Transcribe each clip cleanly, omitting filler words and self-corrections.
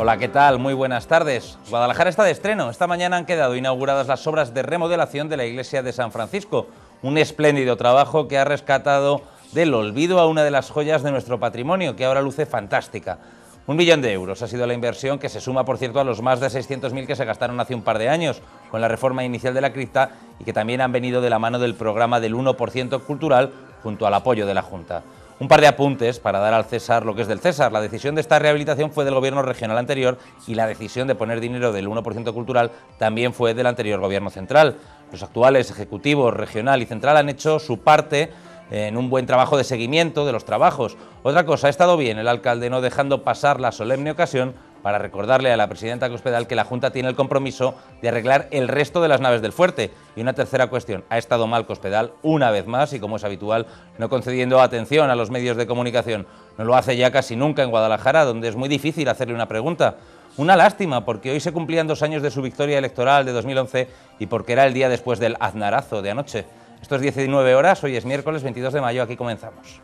Hola, ¿qué tal? Muy buenas tardes. Guadalajara está de estreno. Esta mañana han quedado inauguradas las obras de remodelación de la iglesia de San Francisco. Un espléndido trabajo que ha rescatado del olvido a una de las joyas de nuestro patrimonio, que ahora luce fantástica. 1 millón de euros ha sido la inversión, que se suma, por cierto, a los más de 600.000 que se gastaron hace un par de años con la reforma inicial de la cripta y que también han venido de la mano del programa del 1% cultural junto al apoyo de la Junta. Un par de apuntes para dar al César lo que es del César. La decisión de esta rehabilitación fue del gobierno regional anterior y la decisión de poner dinero del 1% cultural también fue del anterior gobierno central. Los actuales ejecutivos regional y central han hecho su parte en un buen trabajo de seguimiento de los trabajos. Otra cosa, ha estado bien el alcalde no dejando pasar la solemne ocasión para recordarle a la presidenta Cospedal que la Junta tiene el compromiso de arreglar el resto de las naves del fuerte. Y una tercera cuestión, ha estado mal Cospedal una vez más y, como es habitual, no concediendo atención a los medios de comunicación. No lo hace ya casi nunca en Guadalajara, donde es muy difícil hacerle una pregunta. Una lástima, porque hoy se cumplían 2 años de su victoria electoral de 2011 y porque era el día después del aznarazo de anoche. Esto es 19 horas, hoy es miércoles 22 de mayo, aquí comenzamos.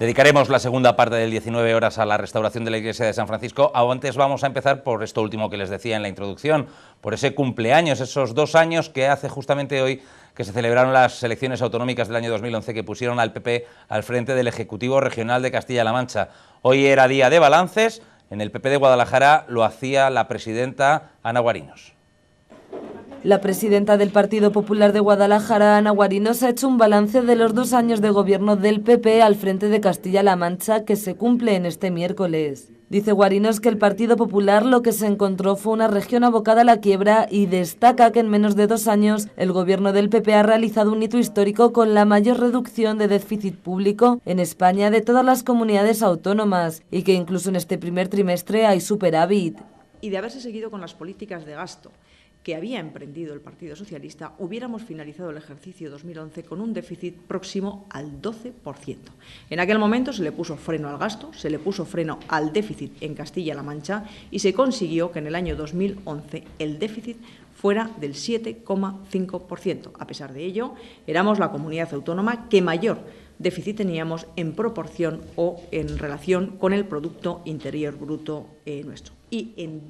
Dedicaremos la segunda parte del 19 horas a la restauración de la iglesia de San Francisco. Antes vamos a empezar por esto último que les decía en la introducción, por ese cumpleaños, esos 2 años que hace justamente hoy que se celebraron las elecciones autonómicas del año 2011 que pusieron al PP al frente del Ejecutivo Regional de Castilla-La Mancha. Hoy era día de balances, en el PP de Guadalajara lo hacía la presidenta Ana Guarinos. La presidenta del Partido Popular de Guadalajara, Ana Guarinos, ha hecho un balance de los 2 años de gobierno del PP al frente de Castilla-La Mancha que se cumple en este miércoles. Dice Guarinos que el Partido Popular lo que se encontró fue una región abocada a la quiebra y destaca que en menos de 2 años el gobierno del PP ha realizado un hito histórico con la mayor reducción de déficit público en España de todas las comunidades autónomas y que incluso en este primer trimestre hay superávit. Y de haberse seguido con las políticas de gasto que había emprendido el Partido Socialista, hubiéramos finalizado el ejercicio 2011 con un déficit próximo al 12%. En aquel momento se le puso freno al gasto, se le puso freno al déficit en Castilla-La Mancha y se consiguió que en el año 2011 el déficit fuera del 7,5%. A pesar de ello, éramos la comunidad autónoma que mayor déficit teníamos en proporción o en relación con el Producto Interior Bruto nuestro. Y en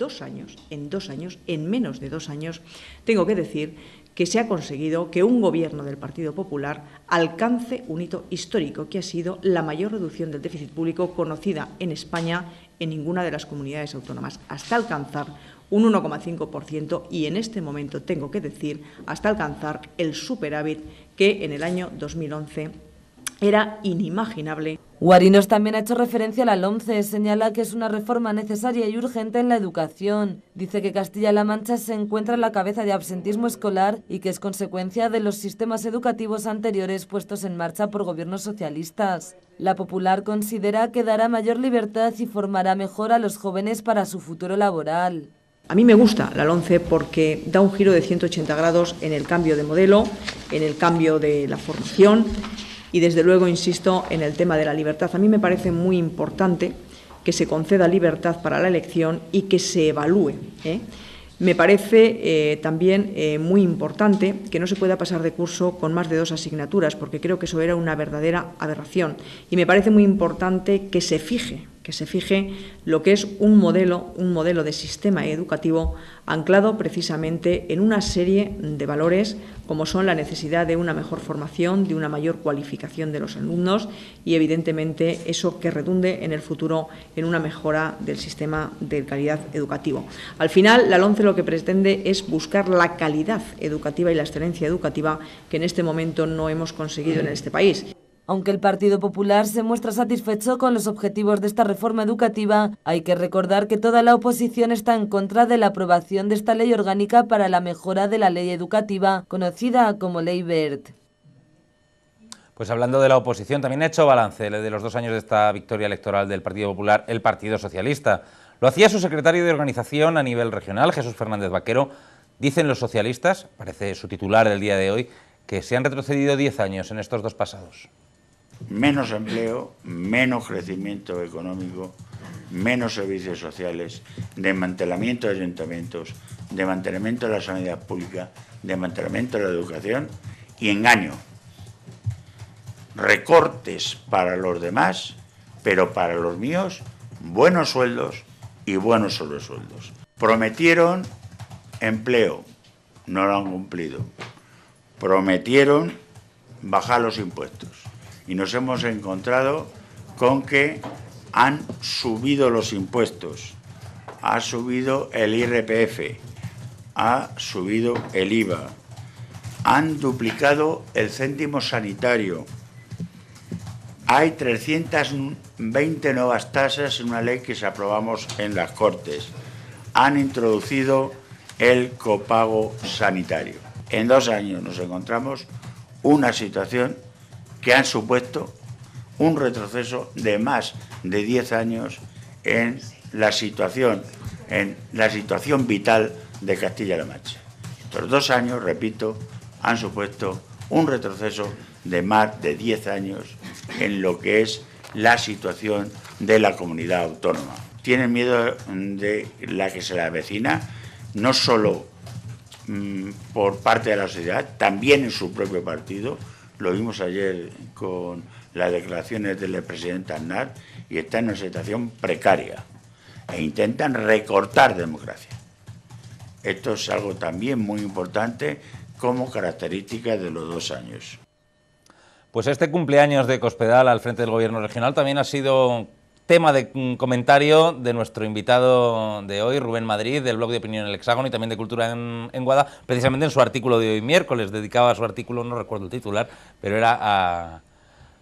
menos de 2 años, tengo que decir que se ha conseguido que un gobierno del Partido Popular alcance un hito histórico, que ha sido la mayor reducción del déficit público conocida en España en ninguna de las comunidades autónomas, hasta alcanzar un 1,5% y en este momento, tengo que decir, hasta alcanzar el superávit que en el año 2011 era inimaginable. Guarinos también ha hecho referencia a la LOMCE, señala que es una reforma necesaria y urgente en la educación. Dice que Castilla-La Mancha se encuentra en la cabeza de absentismo escolar y que es consecuencia de los sistemas educativos anteriores puestos en marcha por gobiernos socialistas. La Popular considera que dará mayor libertad y formará mejor a los jóvenes para su futuro laboral. A mí me gusta la LOMCE porque da un giro de 180 grados en el cambio de modelo, en el cambio de la formación. Y, desde luego, insisto en el tema de la libertad. A mí me parece muy importante que se conceda libertad para la elección y que se evalúe. Me parece también muy importante que no se pueda pasar de curso con más de 2 asignaturas, porque creo que eso era una verdadera aberración. Y me parece muy importante que se fije lo que es un modelo de sistema educativo anclado precisamente en una serie de valores como son la necesidad de una mejor formación, de una mayor cualificación de los alumnos y, evidentemente, eso que redunde en el futuro en una mejora del sistema de calidad educativo. Al final, la LOMCE lo que pretende es buscar la calidad educativa y la excelencia educativa que en este momento no hemos conseguido en este país. Aunque el Partido Popular se muestra satisfecho con los objetivos de esta reforma educativa, hay que recordar que toda la oposición está en contra de la aprobación de esta ley orgánica para la mejora de la ley educativa, conocida como Ley Wert. Pues hablando de la oposición, también ha hecho balance de los 2 años de esta victoria electoral del Partido Popular, el Partido Socialista. Lo hacía su secretario de organización a nivel regional, Jesús Fernández Vaquero. Dicen los socialistas, parece su titular del día de hoy, que se han retrocedido 10 años en estos 2 pasados. Menos empleo, menos crecimiento económico, menos servicios sociales, desmantelamiento de ayuntamientos, de mantenimiento de la sanidad pública, de mantenimiento de la educación y engaño. Recortes para los demás, pero para los míos, buenos sueldos y buenos sobresueldos. Prometieron empleo, no lo han cumplido. Prometieron bajar los impuestos y nos hemos encontrado con que han subido los impuestos, ha subido el IRPF, ha subido el IVA, han duplicado el céntimo sanitario. Hay 320 nuevas tasas en una ley que se aprobamos en las Cortes. Han introducido el copago sanitario. En 2 años nos encontramos una situación que han supuesto un retroceso de más de 10 años en la situación vital de Castilla-La Mancha. Estos 2 años, repito, han supuesto un retroceso de más de 10 años en lo que es la situación de la comunidad autónoma. Tienen miedo de la que se le avecina, no solo por parte de la sociedad, también en su propio partido. Lo vimos ayer con las declaraciones del presidente Aznar y está en una situación precaria e intentan recortar democracia. Esto es algo también muy importante como característica de los 2 años. Pues este cumpleaños de Cospedal al frente del Gobierno regional también ha sido tema de comentario de nuestro invitado de hoy, Rubén Madrid, del blog de opinión El Hexágono y también de Cultura en Guada, precisamente en su artículo de hoy miércoles. Dedicaba su artículo, no recuerdo el titular, pero era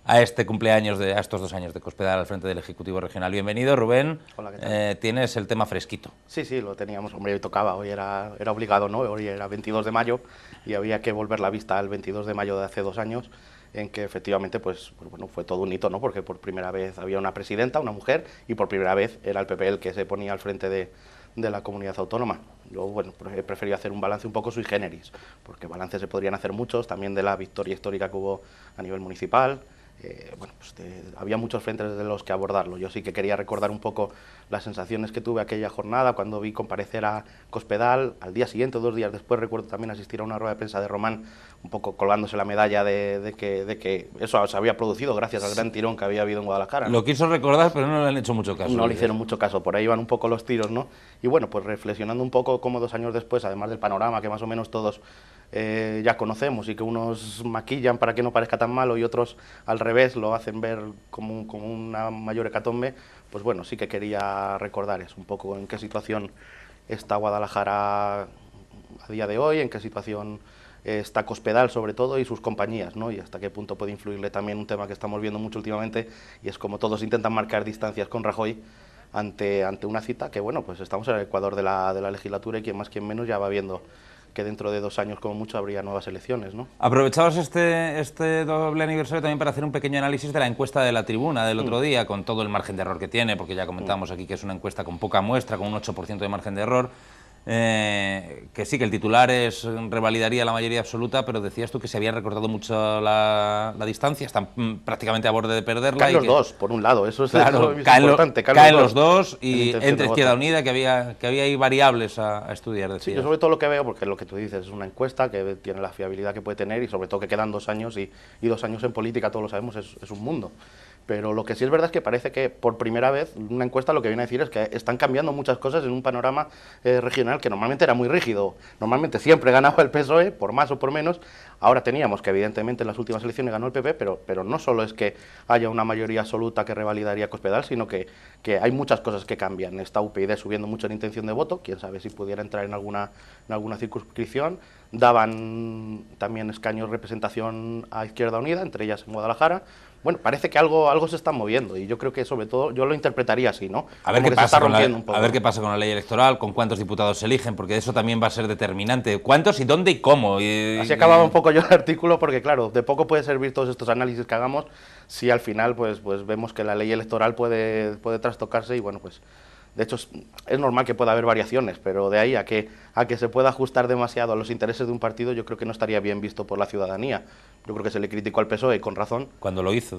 a este cumpleaños, a estos 2 años de Cospedal al frente del Ejecutivo Regional. Bienvenido, Rubén. Hola, ¿qué tal? Tienes el tema fresquito. Sí, lo teníamos, hombre, hoy tocaba, hoy era obligado, ¿no? Hoy era 22 de mayo y había que volver la vista al 22 de mayo de hace 2 años, en que efectivamente pues bueno, fue todo un hito, ¿no? Porque por primera vez había una presidenta, una mujer, y por primera vez era el PP el que se ponía al frente de la comunidad autónoma. Yo, bueno, he preferido hacer un balance un poco sui generis, porque balances se podrían hacer muchos, también de la victoria histórica que hubo a nivel municipal. Bueno, pues había muchos frentes de los que abordarlo. Yo sí que quería recordar un poco las sensaciones que tuve aquella jornada cuando vi comparecer a Cospedal. Al día siguiente, 2 días después, recuerdo también asistir a una rueda de prensa de Román, un poco colgándose la medalla de que eso se había producido gracias al gran tirón que había habido en Guadalajara, ¿no? Lo quiso recordar, pero no le han hecho mucho caso. No le hicieron mucho caso, por ahí iban un poco los tiros, ¿no? Y bueno, pues reflexionando un poco cómo 2 años después, además del panorama que más o menos todos ya conocemos y que unos maquillan para que no parezca tan malo y otros al revés lo hacen ver como una mayor hecatombe, pues bueno, sí que quería recordar eso, un poco en qué situación está Guadalajara a día de hoy, en qué situación está Cospedal sobre todo y sus compañías, ¿no? Y hasta qué punto puede influirle también un tema que estamos viendo mucho últimamente, y es como todos intentan marcar distancias con Rajoy ante una cita que, bueno, pues estamos en el Ecuador de la legislatura y quien más quien menos ya va viendo que dentro de 2 años como mucho habría nuevas elecciones, ¿no? Aprovechamos este doble aniversario también para hacer un pequeño análisis de la encuesta de La Tribuna del otro día, con todo el margen de error que tiene, porque ya comentamos aquí que es una encuesta con poca muestra, con un 8% de margen de error, que sí, que el titular revalidaría la mayoría absoluta, pero decías tú que se había recortado mucho la distancia, están prácticamente a borde de perderla. Caen los dos, por un lado, eso es importante. Caen los dos y entre Izquierda Unida, que había ahí variables a estudiar. Sí, yo sobre todo lo que veo, porque lo que tú dices es una encuesta que tiene la fiabilidad que puede tener y sobre todo que quedan 2 años y 2 años en política, todos lo sabemos, es un mundo. Pero lo que sí es verdad es que parece que por primera vez una encuesta lo que viene a decir es que están cambiando muchas cosas en un panorama regional que normalmente era muy rígido. Normalmente siempre ganaba el PSOE, por más o por menos. Ahora teníamos que evidentemente en las últimas elecciones ganó el PP, pero no solo es que haya una mayoría absoluta que revalidaría Cospedal, sino que hay muchas cosas que cambian. Está UPyD subiendo mucho en intención de voto, quién sabe si pudiera entrar en alguna circunscripción. Daban también escaños representación a Izquierda Unida, entre ellas en Guadalajara. Bueno, parece que algo se está moviendo y yo creo que sobre todo yo lo interpretaría así, ¿no? A ver qué pasa con la ley electoral, con cuántos diputados se eligen, porque eso también va a ser determinante. ¿Cuántos y dónde y cómo? Así acababa un poco yo el artículo, porque claro, de poco puede servir todos estos análisis que hagamos si al final pues vemos que la ley electoral puede trastocarse y bueno, pues De hecho, es normal que pueda haber variaciones, pero de ahí a que se pueda ajustar demasiado a los intereses de un partido, yo creo que no estaría bien visto por la ciudadanía. Yo creo que se le criticó al PSOE con razón. Cuando lo hizo.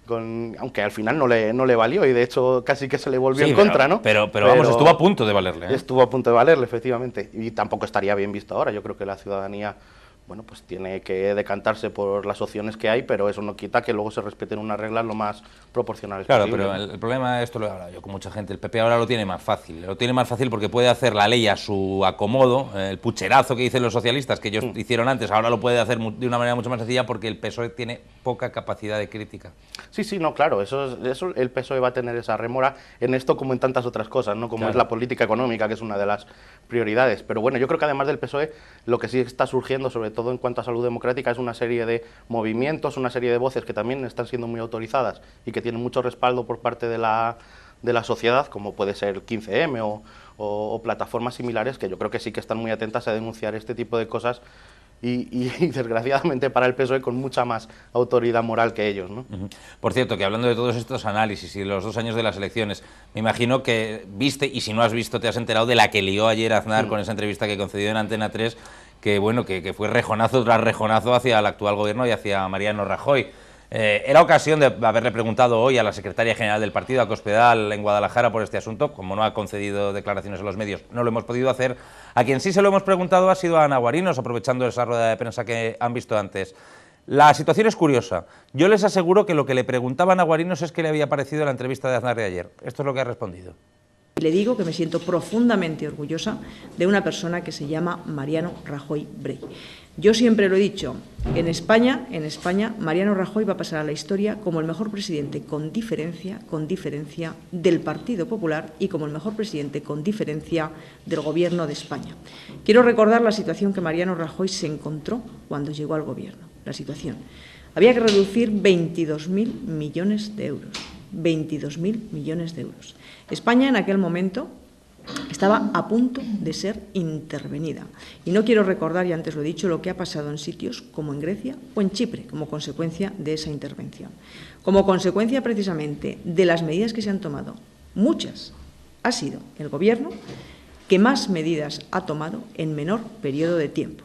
Aunque al final no le valió y de hecho casi que se le volvió en contra, ¿no? Pero vamos, estuvo a punto de valerle, ¿eh? Estuvo a punto de valerle, efectivamente. Y tampoco estaría bien visto ahora. Yo creo que la ciudadanía, bueno, pues tiene que decantarse por las opciones que hay, pero eso no quita que luego se respeten unas reglas lo más proporcionales claro, posible. Pero el problema, esto lo he hablado yo con mucha gente, el PP ahora lo tiene más fácil. Lo tiene más fácil porque puede hacer la ley a su acomodo, el pucherazo que dicen los socialistas, que ellos hicieron antes, ahora lo puede hacer de una manera mucho más sencilla porque el PSOE tiene poca capacidad de crítica. Sí, no, claro, eso el PSOE va a tener esa rémora en esto como en tantas otras cosas, ¿no? Como es la política económica, que es una de las prioridades. Pero bueno, yo creo que además del PSOE, lo que sí está surgiendo, sobre todo en cuanto a salud democrática, es una serie de movimientos, una serie de voces que también están siendo muy autorizadas y que tienen mucho respaldo por parte de la sociedad, como puede ser el 15M o plataformas similares, que yo creo que sí que están muy atentas a denunciar este tipo de cosas y desgraciadamente para el PSOE con mucha más autoridad moral que ellos, ¿no? Por cierto, que hablando de todos estos análisis y de los 2 años de las elecciones, me imagino que viste, y si no has visto te has enterado de la que lió ayer Aznar con esa entrevista que concedió en Antena 3, que bueno, que fue rejonazo tras rejonazo hacia el actual gobierno y hacia Mariano Rajoy. Era ocasión de haberle preguntado hoy a la secretaria general del partido, a Cospedal, en Guadalajara, por este asunto. Como no ha concedido declaraciones en los medios, no lo hemos podido hacer. A quien sí se lo hemos preguntado ha sido a Ana Guarinos, aprovechando esa rueda de prensa que han visto antes. La situación es curiosa. Yo les aseguro que lo que le preguntaban a Guarinos es qué le había parecido la entrevista de Aznar de ayer. Esto es lo que ha respondido. Le digo que me siento profundamente orgullosa de una persona que se llama Mariano Rajoy Brey. Yo siempre lo he dicho, en España, Mariano Rajoy va a pasar a la historia como el mejor presidente con diferencia del Partido Popular y como el mejor presidente con diferencia del Gobierno de España. Quiero recordar la situación que Mariano Rajoy se encontró cuando llegó al Gobierno. La situación. Había que reducir 22.000 millones de euros. 22.000 millones de euros. España en aquel momento estaba a punto de ser intervenida. Y no quiero recordar, y antes lo he dicho, lo que ha pasado en sitios como en Grecia o en Chipre, como consecuencia de esa intervención. Como consecuencia, precisamente, de las medidas que se han tomado, muchas, ha sido el Gobierno que más medidas ha tomado en menor periodo de tiempo.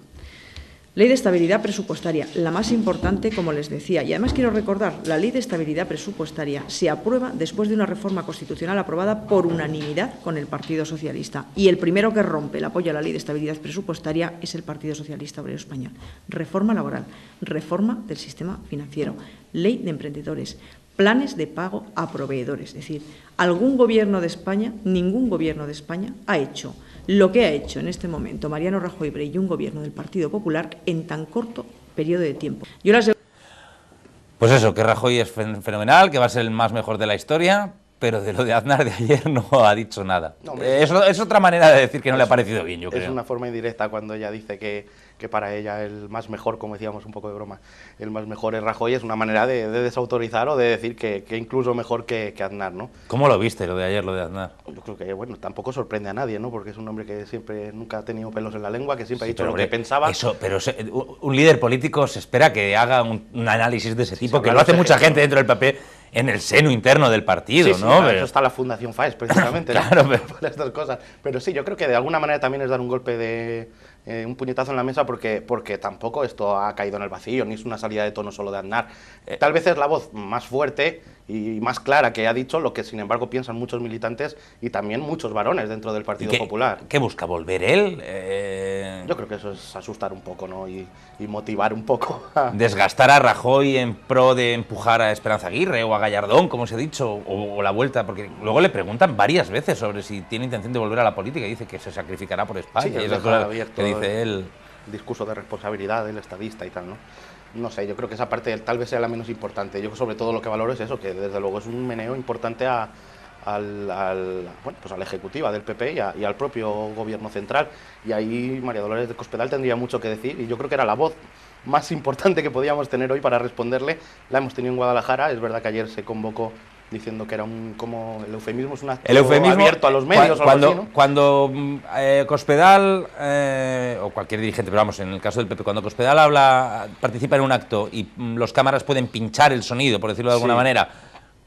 Ley de estabilidad presupuestaria, la más importante, como les decía. Y además quiero recordar, la Ley de estabilidad presupuestaria se aprueba después de una reforma constitucional aprobada por unanimidad con el Partido Socialista. Y el primero que rompe el apoyo a la Ley de estabilidad presupuestaria es el Partido Socialista Obrero Español. Reforma laboral, reforma del sistema financiero, ley de emprendedores, planes de pago a proveedores. Es decir, ningún gobierno de España ha hecho lo que ha hecho en este momento Mariano Rajoy Brey y un gobierno del Partido Popular en tan corto periodo de tiempo. Pues eso, que Rajoy es fenomenal, que va a ser el más mejor de la historia, pero de lo de Aznar de ayer no ha dicho nada. No, es otra manera de decir que no le ha parecido bien, yo creo. Es una forma indirecta cuando ella dice que para ella el más mejor, como decíamos un poco de broma, el más mejor es Rajoy, es una manera de desautorizar o de decir que incluso mejor que Aznar, ¿no? ¿Cómo lo viste, lo de ayer, lo de Aznar? Yo creo que, bueno, tampoco sorprende a nadie, ¿no? Porque es un hombre que nunca ha tenido pelos en la lengua, que siempre ha dicho lo que pensaba. Pero un líder político se espera que haga un análisis de ese tipo, que lo hace mucha gente dentro del PP, en el seno interno del partido, sí, ¿no? Para eso está la Fundación FAES, precisamente, claro, ¿no? Para estas cosas. Pero sí, yo creo que de alguna manera también es dar un golpe de un puñetazo en la mesa porque tampoco esto ha caído en el vacío, ni es una salida de tono solo de Aznar. Tal vez es la voz más fuerte y más clara que ha dicho lo que sin embargo piensan muchos militantes y también muchos varones dentro del Partido Popular. ¿Qué busca? ¿Volver él? Yo creo que eso es asustar un poco, ¿no? Y motivar un poco. Desgastar a Rajoy en pro de empujar a Esperanza Aguirre o a Gallardón, como se ha dicho, o la vuelta, porque luego le preguntan varias veces sobre si tiene intención de volver a la política y dice que se sacrificará por España. Sí, y esas cosas que dice él. Discurso de responsabilidad del estadista y tal, ¿no? No sé, yo creo que esa parte tal vez sea la menos importante. Yo sobre todo lo que valoro es eso, que desde luego es un meneo importante al Ejecutiva del PP y al propio Gobierno central. Y ahí María Dolores de Cospedal tendría mucho que decir y yo creo que era la voz más importante que podíamos tener hoy para responderle. La hemos tenido en Guadalajara, es verdad que ayer se convocó diciendo que era como el eufemismo es un acto abierto a los medios o algo así, ¿no? Cuando Cospedal o cualquier dirigente, pero vamos, en el caso del PP, cuando Cospedal participa en un acto y los cámaras pueden pinchar el sonido, por decirlo de alguna manera,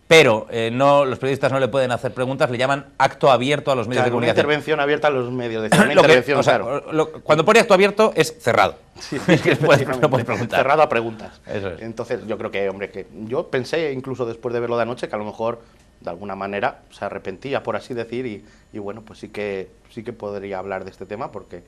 pero los periodistas no le pueden hacer preguntas, le llaman acto abierto a los medios de comunicación. Una intervención abierta a los medios, una intervención, cuando pone acto abierto es cerrado. Sí, no puedes preguntar. Cerrado a preguntas. Eso es. Entonces yo creo que, hombre, que yo pensé incluso después de verlo de anoche que a lo mejor de alguna manera se arrepentía, por así decir, y bueno, pues sí que podría hablar de este tema porque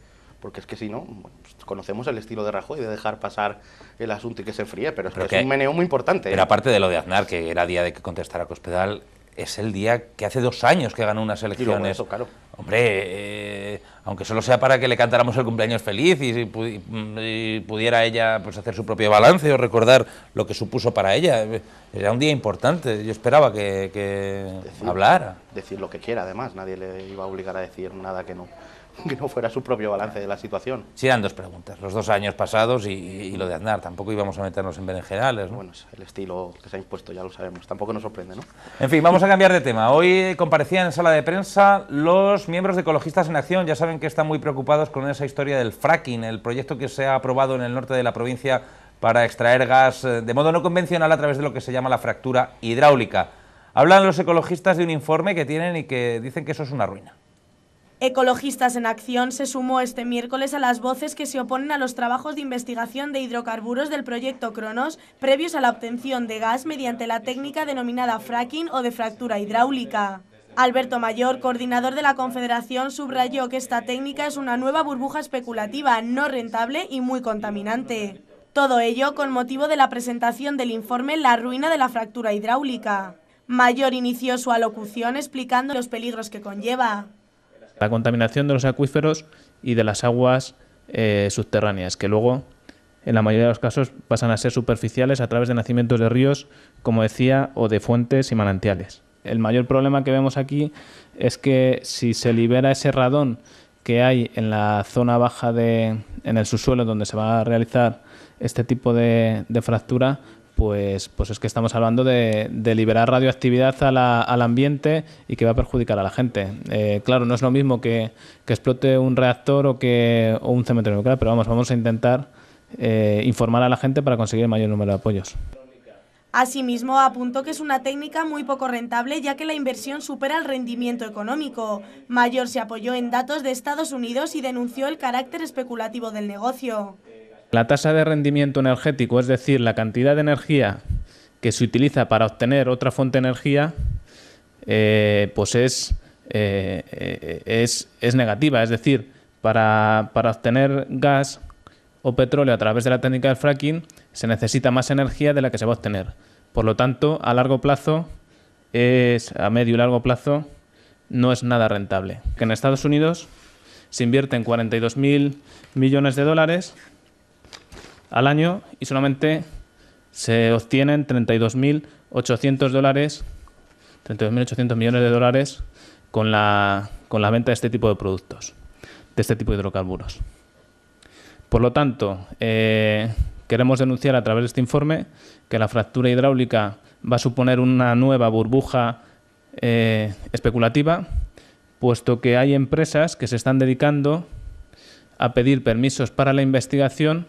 es que si no, pues conocemos el estilo de Rajoy de dejar pasar el asunto y que se enfríe, pero es un meneo muy importante. Pero aparte de lo de Aznar, que era día de que contestara Cospedal, es el día que hace 2 años que ganó unas elecciones. Y luego eso, claro. Hombre, aunque solo sea para que le cantáramos el cumpleaños feliz y pudiera ella pues hacer su propio balance o recordar lo que supuso para ella, era un día importante. Yo esperaba que hablara. Decir lo que quiera, además, nadie le iba a obligar a decir nada que no fuera su propio balance de la situación. Sí, eran 2 preguntas, los 2 años pasados y lo de Aznar. Tampoco íbamos a meternos en berenjenales, ¿no? Bueno, es el estilo que se ha impuesto, ya lo sabemos. Tampoco nos sorprende, ¿no? En fin, vamos a cambiar de tema. Hoy comparecían en sala de prensa los miembros de Ecologistas en Acción. Ya saben que están muy preocupados con esa historia del fracking, el proyecto que se ha aprobado en el norte de la provincia para extraer gas de modo no convencional a través de lo que se llama la fractura hidráulica. Hablan los ecologistas de un informe que tienen y que dicen que eso es una ruina. Ecologistas en Acción se sumó este miércoles a las voces que se oponen a los trabajos de investigación de hidrocarburos del proyecto Cronos previos a la obtención de gas mediante la técnica denominada fracking o de fractura hidráulica. Alberto Mayor, coordinador de la Confederación, subrayó que esta técnica es una nueva burbuja especulativa, no rentable y muy contaminante. Todo ello con motivo de la presentación del informe La ruina de la fractura hidráulica. Mayor inició su alocución explicando los peligros que conlleva. La contaminación de los acuíferos y de las aguas subterráneas, que luego, en la mayoría de los casos, pasan a ser superficiales a través de nacimientos de ríos, como decía, o de fuentes y manantiales. El mayor problema que vemos aquí es que si se libera ese radón que hay en la zona baja en el subsuelo donde se va a realizar este tipo de fractura, pues es que estamos hablando de liberar radioactividad al ambiente y que va a perjudicar a la gente. Claro, no es lo mismo que explote un reactor o un cementerio nuclear, pero vamos a intentar informar a la gente para conseguir el mayor número de apoyos. Asimismo, apuntó que es una técnica muy poco rentable ya que la inversión supera el rendimiento económico. Mayor se apoyó en datos de Estados Unidos y denunció el carácter especulativo del negocio. La tasa de rendimiento energético, es decir, la cantidad de energía que se utiliza para obtener otra fuente de energía, pues es negativa. Es decir, para obtener gas o petróleo a través de la técnica del fracking se necesita más energía de la que se va a obtener. Por lo tanto, a largo plazo, a medio y largo plazo, no es nada rentable. Que en Estados Unidos se invierten 42.000 millones de dólares al año y solamente se obtienen 32.800 millones de dólares con la venta de este tipo de productos, de este tipo de hidrocarburos. Por lo tanto, queremos denunciar a través de este informe que la fractura hidráulica va a suponer una nueva burbuja especulativa, puesto que hay empresas que se están dedicando a pedir permisos para la investigación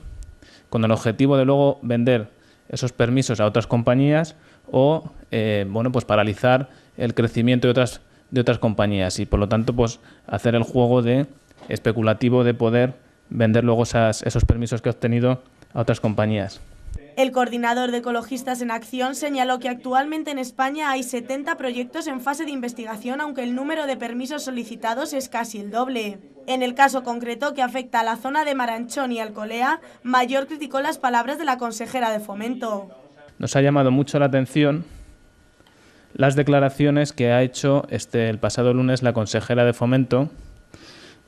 con el objetivo de luego vender esos permisos a otras compañías o pues paralizar el crecimiento de otras compañías y por lo tanto pues hacer el juego especulativo de poder vender luego esos permisos que ha obtenido a otras compañías. El coordinador de Ecologistas en Acción señaló que actualmente en España hay 70 proyectos en fase de investigación, aunque el número de permisos solicitados es casi el doble. En el caso concreto que afecta a la zona de Maranchón y Alcolea, Mayor criticó las palabras de la consejera de Fomento. Nos ha llamado mucho la atención las declaraciones que ha hecho el pasado lunes la consejera de Fomento,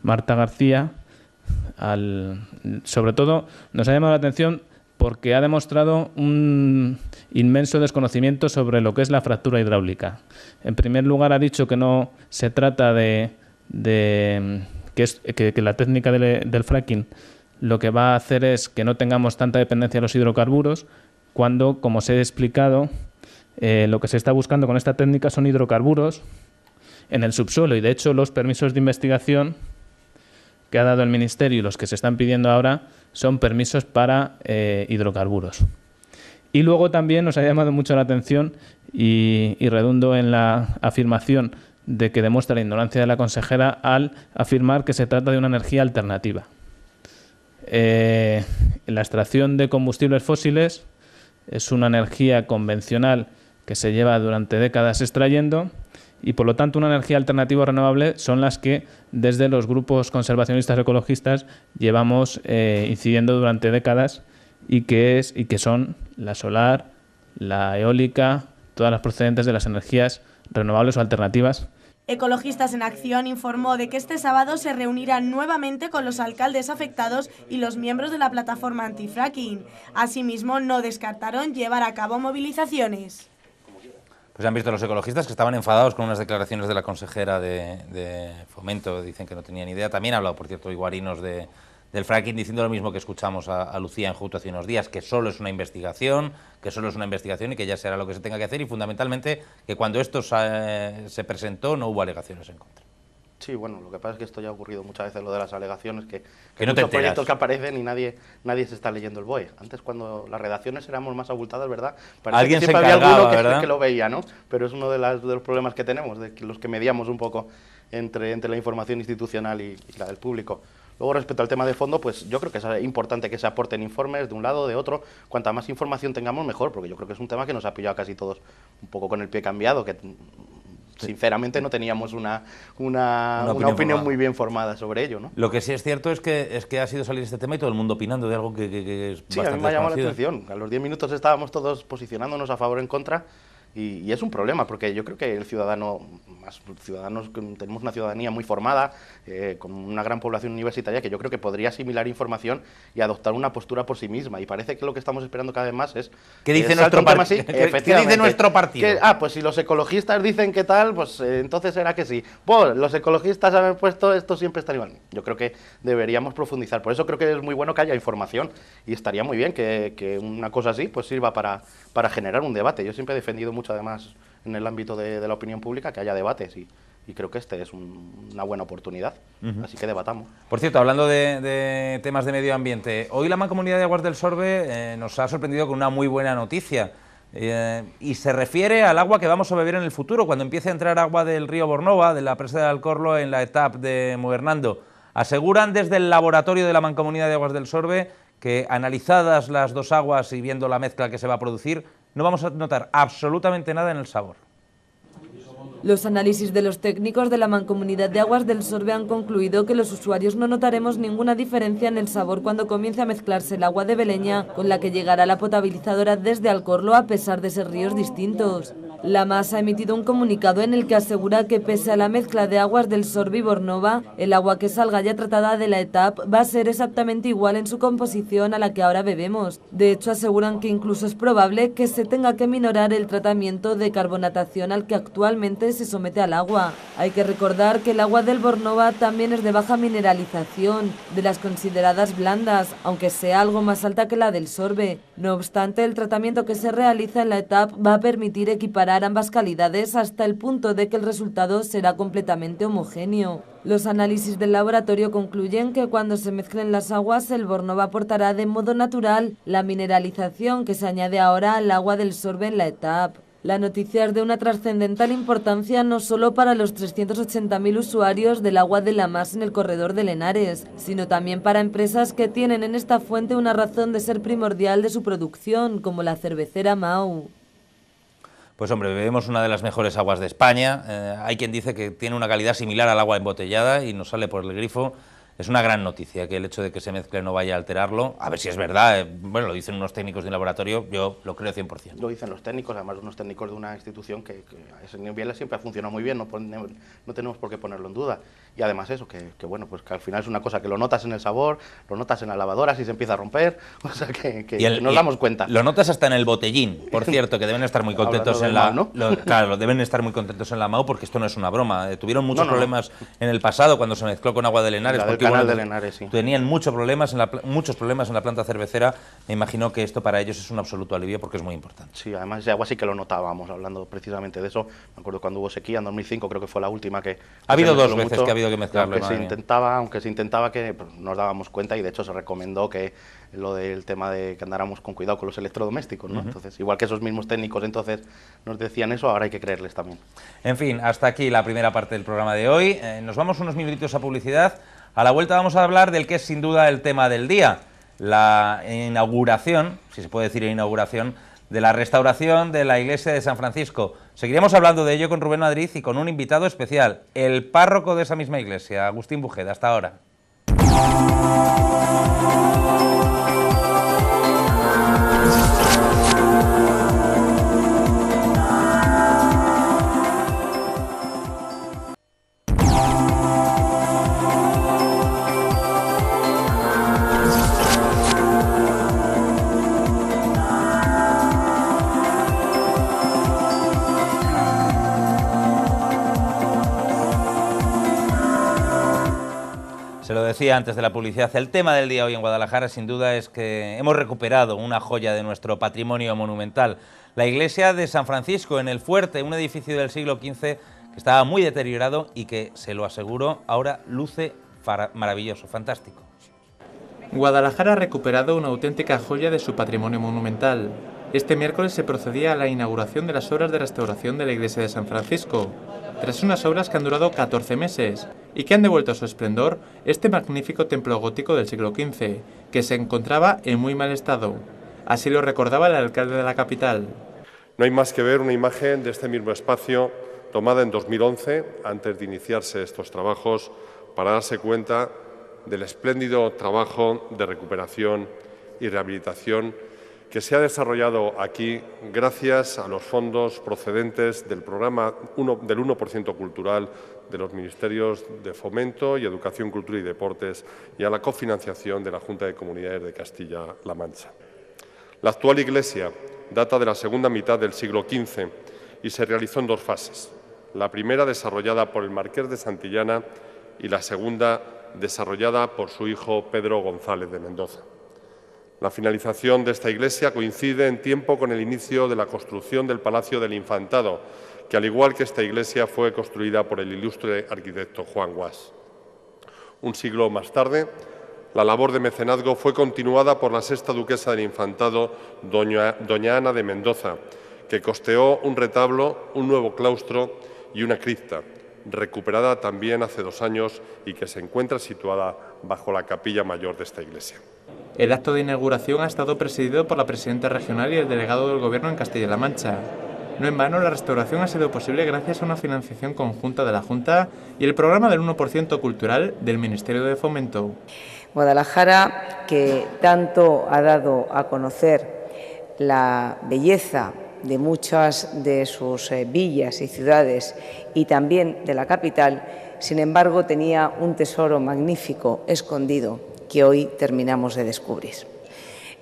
Marta García. Sobre todo nos ha llamado la atención porque ha demostrado un inmenso desconocimiento sobre lo que es la fractura hidráulica. En primer lugar, ha dicho que no se trata que la técnica del fracking lo que va a hacer es que no tengamos tanta dependencia de los hidrocarburos, cuando, como os he explicado, lo que se está buscando con esta técnica son hidrocarburos en el subsuelo y, de hecho, los permisos de investigación que ha dado el Ministerio y los que se están pidiendo ahora son permisos para hidrocarburos. Y luego también nos ha llamado mucho la atención y redundo en la afirmación de que demuestra la ignorancia de la consejera al afirmar que se trata de una energía alternativa. La extracción de combustibles fósiles es una energía convencional que se lleva durante décadas extrayendo y, por lo tanto, una energía alternativa renovable son las que desde los grupos conservacionistas ecologistas llevamos incidiendo durante décadas y que son la solar, la eólica, todas las procedentes de las energías renovables o alternativas. Ecologistas en Acción informó de que este sábado se reunirán nuevamente con los alcaldes afectados y los miembros de la plataforma antifracking. Asimismo, no descartaron llevar a cabo movilizaciones. Pues han visto los ecologistas que estaban enfadados con unas declaraciones de la consejera de Fomento, dicen que no tenían idea. También ha hablado, por cierto, Iguarinos del fracking, diciendo lo mismo que escuchamos a Lucía Enjuto hace unos días, que solo es una investigación, y que ya será lo que se tenga que hacer, y fundamentalmente que cuando esto se presentó no hubo alegaciones en contra. Sí, bueno, lo que pasa es que esto ya ha ocurrido muchas veces, lo de las alegaciones, que no te muchos proyectos que aparecen y nadie se está leyendo el BOE. Antes, cuando las redacciones éramos más abultadas, ¿verdad? Alguien que se había encargaba, alguno que lo veía, ¿no? Pero es uno de los problemas que tenemos, de los que mediamos un poco entre la información institucional y la del público. Luego, respecto al tema de fondo, pues yo creo que es importante que se aporten informes de un lado, de otro. Cuanta más información tengamos, mejor, porque yo creo que es un tema que nos ha pillado casi todos un poco con el pie cambiado, que sinceramente no teníamos una opinión muy bien formada sobre ello, ¿no? Lo que sí es cierto es que ha sido salir este tema y todo el mundo opinando de algo que es sí, bastante a mí me ha llamado la desconocido. atención. A los 10 minutos estábamos todos posicionándonos a favor o en contra. Y es un problema, porque yo creo que el ciudadanos tenemos una ciudadanía muy formada, con una gran población universitaria, que yo creo que podría asimilar información y adoptar una postura por sí misma. Y parece que lo que estamos esperando cada vez más es... ¿Qué dice nuestro partido? ¿Qué dice nuestro partido? Pues si los ecologistas dicen que tal, pues entonces será que sí. Pues los ecologistas han puesto esto, siempre está igual. Yo creo que deberíamos profundizar. Por eso creo que es muy bueno que haya información y estaría muy bien que una cosa así pues sirva para generar un debate. Yo siempre he defendido mucho, además, en el ámbito de la opinión pública, que haya debates y creo que este es una buena oportunidad. Así que debatamos. Por cierto, hablando de temas de medio ambiente, hoy la Mancomunidad de Aguas del Sorbe nos ha sorprendido con una muy buena noticia y se refiere al agua que vamos a beber en el futuro, cuando empiece a entrar agua del río Bornova, de la presa de Alcorlo, en la etapa de Muernando. Aseguran desde el laboratorio de la Mancomunidad de Aguas del Sorbe que, analizadas las dos aguas y viendo la mezcla que se va a producir, no vamos a notar absolutamente nada en el sabor. Los análisis de los técnicos de la Mancomunidad de Aguas del Sorbe han concluido que los usuarios no notaremos ninguna diferencia en el sabor cuando comience a mezclarse el agua de Beleña con la que llegará la potabilizadora desde Alcorlo, a pesar de ser ríos distintos. La MAS ha emitido un comunicado en el que asegura que, pese a la mezcla de Aguas del Sorbe y Bornova, el agua que salga ya tratada de la etapa va a ser exactamente igual en su composición a la que ahora bebemos. De hecho, aseguran que incluso es probable que se tenga que minorar el tratamiento de carbonatación al que actualmente se somete al agua. Hay que recordar que el agua del Bornova también es de baja mineralización, de las consideradas blandas, aunque sea algo más alta que la del Sorbe. No obstante, el tratamiento que se realiza en la etapa va a permitir equiparar ambas calidades hasta el punto de que el resultado será completamente homogéneo. Los análisis del laboratorio concluyen que cuando se mezclen las aguas, el Bornova aportará de modo natural la mineralización que se añade ahora al agua del Sorbe en la etapa. La noticia es de una trascendental importancia no solo para los 380.000 usuarios del agua de la MAS en el corredor de Henares, sino también para empresas que tienen en esta fuente una razón de ser primordial de su producción, como la cervecera Mau. Pues hombre, bebemos una de las mejores aguas de España. Hay quien dice que tiene una calidad similar al agua embotellada y nos sale por el grifo. Es una gran noticia que el hecho de que se mezcle no vaya a alterarlo. A ver si es verdad. Bueno, lo dicen unos técnicos de un laboratorio, yo lo creo 100%. Lo dicen los técnicos, además unos técnicos de una institución que a ese nivel siempre ha funcionado muy bien, no tenemos por qué ponerlo en duda. Y además eso, que bueno, pues que al final es una cosa que lo notas en el sabor, lo notas en la lavadora si se empieza a romper, o sea que nos damos cuenta. Lo notas hasta en el botellín, por cierto, que deben estar muy contentos en la... ¿no? Claro, deben estar muy contentos en la MAU, porque esto no es una broma. Tuvieron muchos problemas en el pasado cuando se mezcló con agua de Henares, porque Canal del Henares, sí. Tenían muchos problemas en la planta cervecera. Me imagino que esto para ellos es un absoluto alivio porque es muy importante. Sí, además de agua sí que lo notábamos, hablando precisamente de eso. Me acuerdo cuando hubo sequía, en 2005 creo que fue la última que... Ha habido dos veces que ha habido que mezclarlo. Aunque se intentaba que pues, nos dábamos cuenta, y de hecho se recomendó que lo del tema de que andáramos con cuidado con los electrodomésticos, ¿no? Entonces, igual que esos mismos técnicos entonces nos decían eso, ahora hay que creerles también. En fin, hasta aquí la primera parte del programa de hoy. Nos vamos unos minutitos a publicidad. A la vuelta vamos a hablar del que es sin duda el tema del día, la inauguración, si se puede decir inauguración, de la restauración de la iglesia de San Francisco. Seguiremos hablando de ello con Rubén Madrid y con un invitado especial, el párroco de esa misma iglesia, Agustín Bujeda. Hasta ahora. Se lo decía antes de la publicidad, el tema del día hoy en Guadalajara sin duda es que hemos recuperado una joya de nuestro patrimonio monumental, la iglesia de San Francisco en el Fuerte, un edificio del siglo XV que estaba muy deteriorado y que, se lo aseguro, ahora luce maravilloso, fantástico. Guadalajara ha recuperado una auténtica joya de su patrimonio monumental. Este miércoles se procedía a la inauguración de las obras de restauración de la iglesia de San Francisco, tras unas obras que han durado 14 meses y que han devuelto a su esplendor este magnífico templo gótico del siglo XV, que se encontraba en muy mal estado. Así lo recordaba el alcalde de la capital. No hay más que ver una imagen de este mismo espacio tomada en 2011, antes de iniciarse estos trabajos, para darse cuenta del espléndido trabajo de recuperación y rehabilitación que se ha desarrollado aquí gracias a los fondos procedentes del programa del 1% cultural de los Ministerios de Fomento y Educación, Cultura y Deportes y a la cofinanciación de la Junta de Comunidades de Castilla-La Mancha. La actual iglesia data de la segunda mitad del siglo XV y se realizó en dos fases. La primera desarrollada por el Marqués de Santillana y la segunda desarrollada por su hijo Pedro González de Mendoza. La finalización de esta iglesia coincide en tiempo con el inicio de la construcción del Palacio del Infantado, que al igual que esta iglesia fue construida por el ilustre arquitecto Juan Guas. Un siglo más tarde, la labor de mecenazgo fue continuada por la sexta duquesa del Infantado, doña Ana de Mendoza, que costeó un retablo, un nuevo claustro y una cripta, recuperada también hace 2 años y que se encuentra situada bajo la capilla mayor de esta iglesia. El acto de inauguración ha estado presidido por la presidenta regional y el delegado del Gobierno en Castilla-La Mancha. No en vano, la restauración ha sido posible gracias a una financiación conjunta de la Junta y el programa del 1% cultural del Ministerio de Fomento. Guadalajara, que tanto ha dado a conocer la belleza de muchas de sus villas y ciudades y también de la capital, sin embargo, tenía un tesoro magnífico escondido que hoy terminamos de descubrir.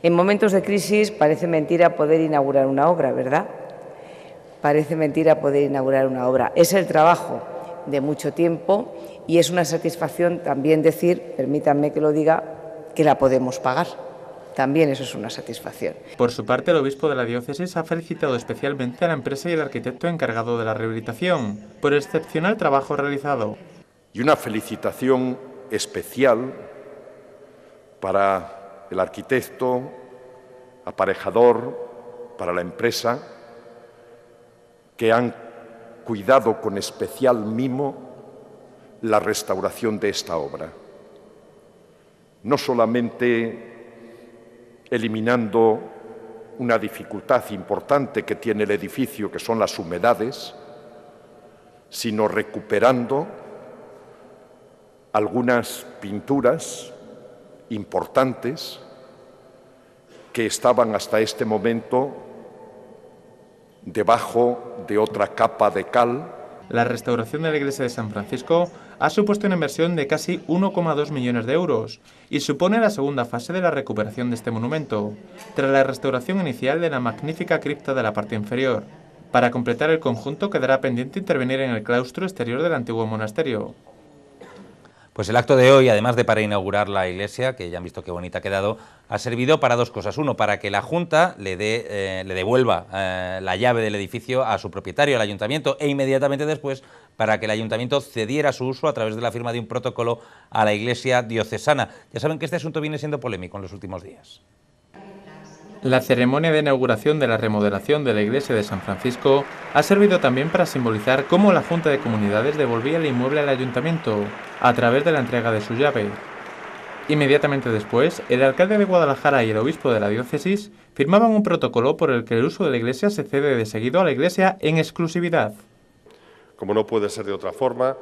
En momentos de crisis parece mentira poder inaugurar una obra, ¿verdad? Parece mentira poder inaugurar una obra. Es el trabajo de mucho tiempo y es una satisfacción también decir, permítanme que lo diga, que la podemos pagar. También eso es una satisfacción. Por su parte, el obispo de la diócesis ha felicitado especialmente a la empresa y al arquitecto encargado de la rehabilitación por el excepcional trabajo realizado. Y una felicitación especial para el arquitecto, aparejador, para la empresa, que han cuidado con especial mimo la restauración de esta obra. No solamente eliminando una dificultad importante que tiene el edificio, que son las humedades, sino recuperando algunas pinturas importantes que estaban hasta este momento debajo de otra capa de cal. La restauración de la iglesia de San Francisco ha supuesto una inversión de casi 1,2 millones de euros y supone la segunda fase de la recuperación de este monumento, tras la restauración inicial de la magnífica cripta de la parte inferior. Para completar el conjunto quedará pendiente intervenir en el claustro exterior del antiguo monasterio. Pues el acto de hoy, además de para inaugurar la iglesia, que ya han visto qué bonita ha quedado, ha servido para dos cosas. Uno, para que la Junta le devuelva la llave del edificio a su propietario, al ayuntamiento, e inmediatamente después para que el ayuntamiento cediera su uso a través de la firma de un protocolo a la iglesia diocesana. Ya saben que este asunto viene siendo polémico en los últimos días. La ceremonia de inauguración de la remodelación de la iglesia de San Francisco ha servido también para simbolizar cómo la Junta de Comunidades devolvía el inmueble al ayuntamiento a través de la entrega de su llave. Inmediatamente después, el alcalde de Guadalajara y el obispo de la diócesis firmaban un protocolo por el que el uso de la iglesia se cede de seguido a la iglesia en exclusividad. Como no puede ser de otra forma,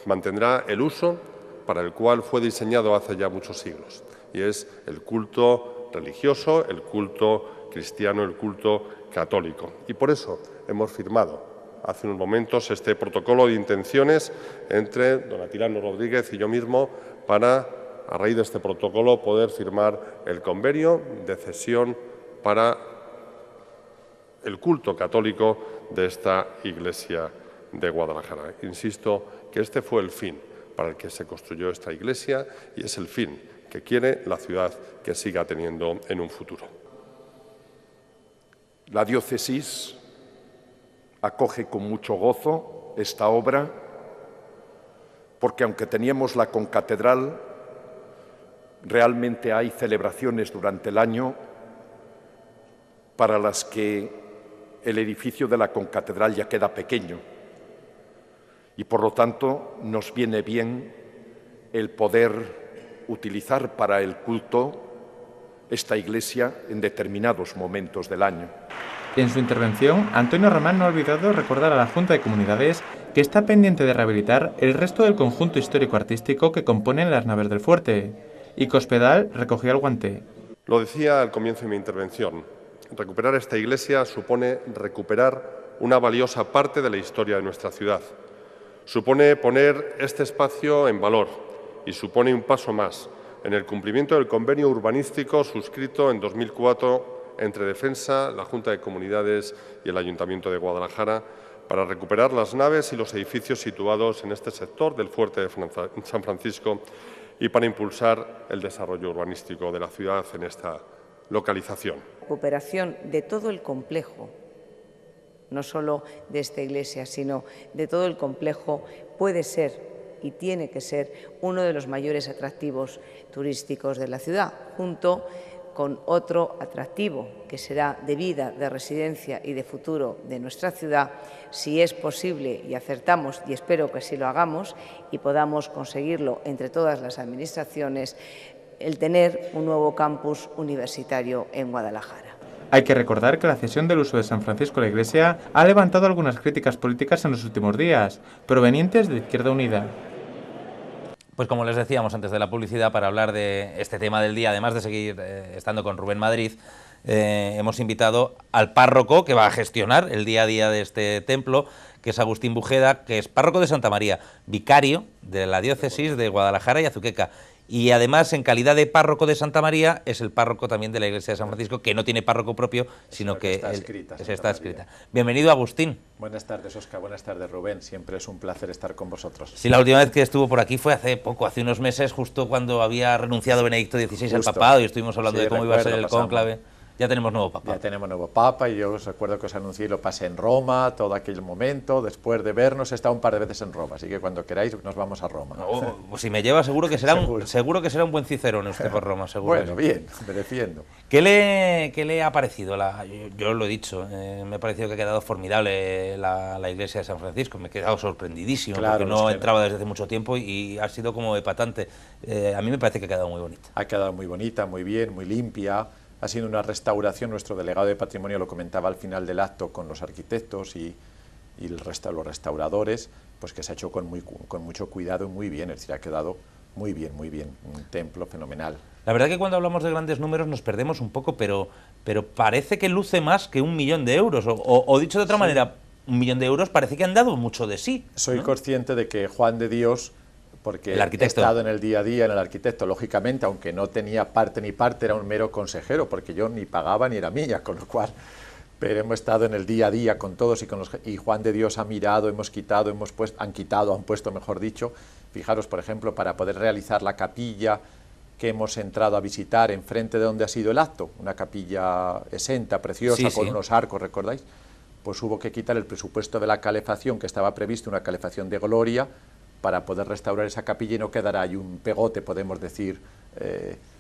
mantendrá el uso para el cual fue diseñado hace ya muchos siglos, y es el culto religioso, el culto cristiano, el culto católico. Y por eso hemos firmado hace unos momentos este protocolo de intenciones entre don Atilano Rodríguez y yo mismo para, a raíz de este protocolo, poder firmar el convenio de cesión para el culto católico de esta iglesia de Guadalajara. Insisto que este fue el fin para el que se construyó esta iglesia y es el fin que quiere la ciudad que siga teniendo en un futuro. La diócesis acoge con mucho gozo esta obra porque aunque teníamos la concatedral, realmente hay celebraciones durante el año para las que el edificio de la concatedral ya queda pequeño y por lo tanto nos viene bien el poder utilizar para el culto esta iglesia en determinados momentos del año. En su intervención, Antonio Román no ha olvidado recordar a la Junta de Comunidades que está pendiente de rehabilitar el resto del conjunto histórico-artístico que componen las naves del fuerte, y Cospedal recogía el guante. Lo decía al comienzo de mi intervención, recuperar esta iglesia supone recuperar una valiosa parte de la historia de nuestra ciudad. Supone poner este espacio en valor y supone un paso más en el cumplimiento del convenio urbanístico suscrito en 2004 entre Defensa, la Junta de Comunidades y el Ayuntamiento de Guadalajara para recuperar las naves y los edificios situados en este sector del fuerte de San Francisco y para impulsar el desarrollo urbanístico de la ciudad en esta localización. Recuperación de todo el complejo, no solo de esta iglesia, sino de todo el complejo, puede ser y tiene que ser uno de los mayores atractivos turísticos de la ciudad, junto con otro atractivo que será de vida, de residencia y de futuro de nuestra ciudad, si es posible y acertamos, y espero que así lo hagamos y podamos conseguirlo entre todas las administraciones, el tener un nuevo campus universitario en Guadalajara. Hay que recordar que la cesión del uso de San Francisco a la iglesia ha levantado algunas críticas políticas en los últimos días, provenientes de Izquierda Unida. Pues como les decíamos antes de la publicidad, para hablar de este tema del día, además de seguir estando con Rubén Madrid, hemos invitado al párroco que va a gestionar el día a día de este templo, que es Agustín Bujeda, que es párroco de Santa María, vicario de la diócesis de Guadalajara y Azuqueca. Y además, en calidad de párroco de Santa María, es el párroco también de la iglesia de San Francisco, que no tiene párroco propio, sino que está escrita. Bienvenido, Agustín. Buenas tardes, Óscar. Buenas tardes, Rubén. Siempre es un placer estar con vosotros. Sí, la última vez que estuvo por aquí fue hace poco, hace unos meses, justo cuando había renunciado Benedicto XVI al papado y estuvimos hablando de cómo iba a ser el cónclave. Ya tenemos nuevo papa. Ya tenemos nuevo papa y yo os recuerdo que os anuncié y lo pasé en Roma, todo aquel momento, después de vernos he estado un par de veces en Roma, así que cuando queráis nos vamos a Roma. Pues si me lleva seguro que será un buen Cicerón usted por Roma, seguro. Bueno, bien, me defiendo. ¿Qué le ha parecido? Yo lo he dicho, me ha parecido que ha quedado formidable la iglesia de San Francisco, me he quedado sorprendidísimo, claro, porque no entraba desde hace mucho tiempo y ha sido como epatante. A mí me parece que ha quedado muy bonita. Ha quedado muy bonita, muy bien, muy limpia. Ha sido una restauración, nuestro delegado de Patrimonio lo comentaba al final del acto con los arquitectos y los restauradores, pues que se ha hecho con mucho cuidado y muy bien, es decir, ha quedado muy bien, un templo fenomenal. La verdad que cuando hablamos de grandes números nos perdemos un poco, pero parece que luce más que 1 millón de euros, o dicho de otra manera, 1 millón de euros parece que han dado mucho de sí. Soy consciente de que Juan de Dios, porque he estado en el día a día en el arquitecto, lógicamente, aunque no tenía parte ni parte, era un mero consejero, porque yo ni pagaba ni era mía, con lo cual, pero hemos estado en el día a día con todos y Juan de Dios ha mirado, hemos quitado, han puesto, mejor dicho. Fijaros, por ejemplo, para poder realizar la capilla que hemos entrado a visitar enfrente de donde ha sido el acto, una capilla exenta, preciosa, con unos arcos, ¿recordáis? Pues hubo que quitar el presupuesto de la calefacción, que estaba previsto, una calefacción de gloria, para poder restaurar esa capilla y no quedará ahí un pegote, podemos decir,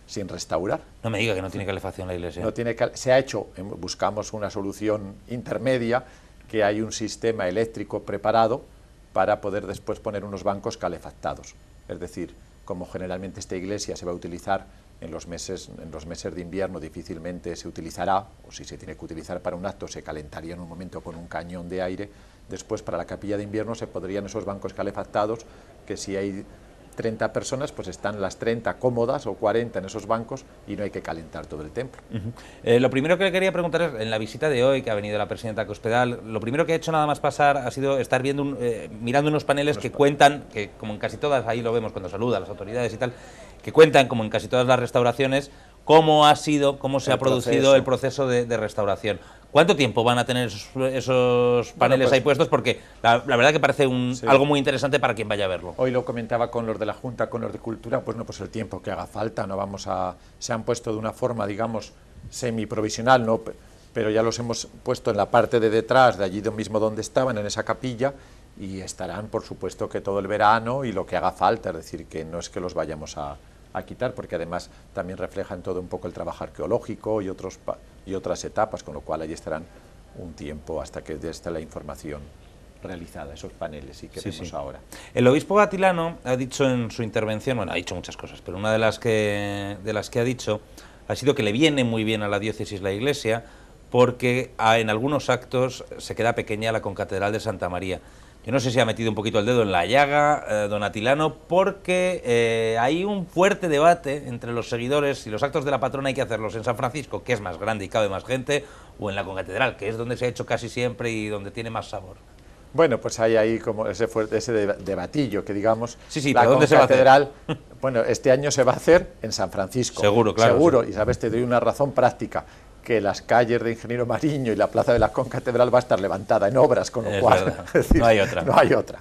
sin restaurar. No me diga que no tiene calefacción la iglesia. No tiene se ha hecho, buscamos una solución intermedia, que hay un sistema eléctrico preparado para poder después poner unos bancos calefactados. Es decir, como generalmente esta iglesia se va a utilizar en los meses de invierno, difícilmente se utilizará, o si se tiene que utilizar para un acto, se calentaría en un momento con un cañón de aire. Después, para la capilla de invierno, se podrían esos bancos calefactados, que si hay 30 personas, pues están las 30 cómodas o 40 en esos bancos y no hay que calentar todo el templo. Lo primero que le quería preguntar es, en la visita de hoy, que ha venido la presidenta Cospedal, lo primero que ha hecho nada más pasar ha sido estar viendo mirando unos paneles que cuentan, que como en casi todas, ahí lo vemos cuando saluda a las autoridades y tal, que cuentan, como en casi todas las restauraciones, cómo se ha producido el proceso de restauración. ¿Cuánto tiempo van a tener esos paneles ahí puestos? Porque la verdad que parece algo muy interesante para quien vaya a verlo. Hoy lo comentaba con los de la Junta, con los de Cultura, pues no, pues el tiempo que haga falta, no vamos se han puesto de una forma, digamos, semiprovisional, ¿no? Pero ya los hemos puesto en la parte de detrás, de allí mismo donde estaban, en esa capilla, y estarán, por supuesto, que todo el verano y lo que haga falta, es decir, que no es que los vayamos a quitar, porque además también reflejan todo un poco el trabajo arqueológico y otras etapas, con lo cual allí estarán un tiempo hasta que esté la información realizada, esos paneles y que vemos ahora. El obispo Atilano ha dicho en su intervención, bueno, ha dicho muchas cosas, pero una de las que ha dicho ha sido que le viene muy bien a la diócesis la iglesia, porque en algunos actos se queda pequeña la concatedral de Santa María. Yo no sé si ha metido un poquito el dedo en la llaga, don Atilano, porque hay un fuerte debate entre los seguidores si los actos de la patrona hay que hacerlos en San Francisco, que es más grande y cabe más gente, o en la concatedral, que es donde se ha hecho casi siempre y donde tiene más sabor. Bueno, pues hay ahí como ese debatillo, que digamos, la concatedral, bueno, este año se va a hacer en San Francisco. Seguro, claro. Seguro, y sabes, te doy una razón práctica, que las calles de Ingeniero Mariño y la plaza de la concatedral va a estar levantada en obras, con lo cual es decir, no hay otra. No hay otra.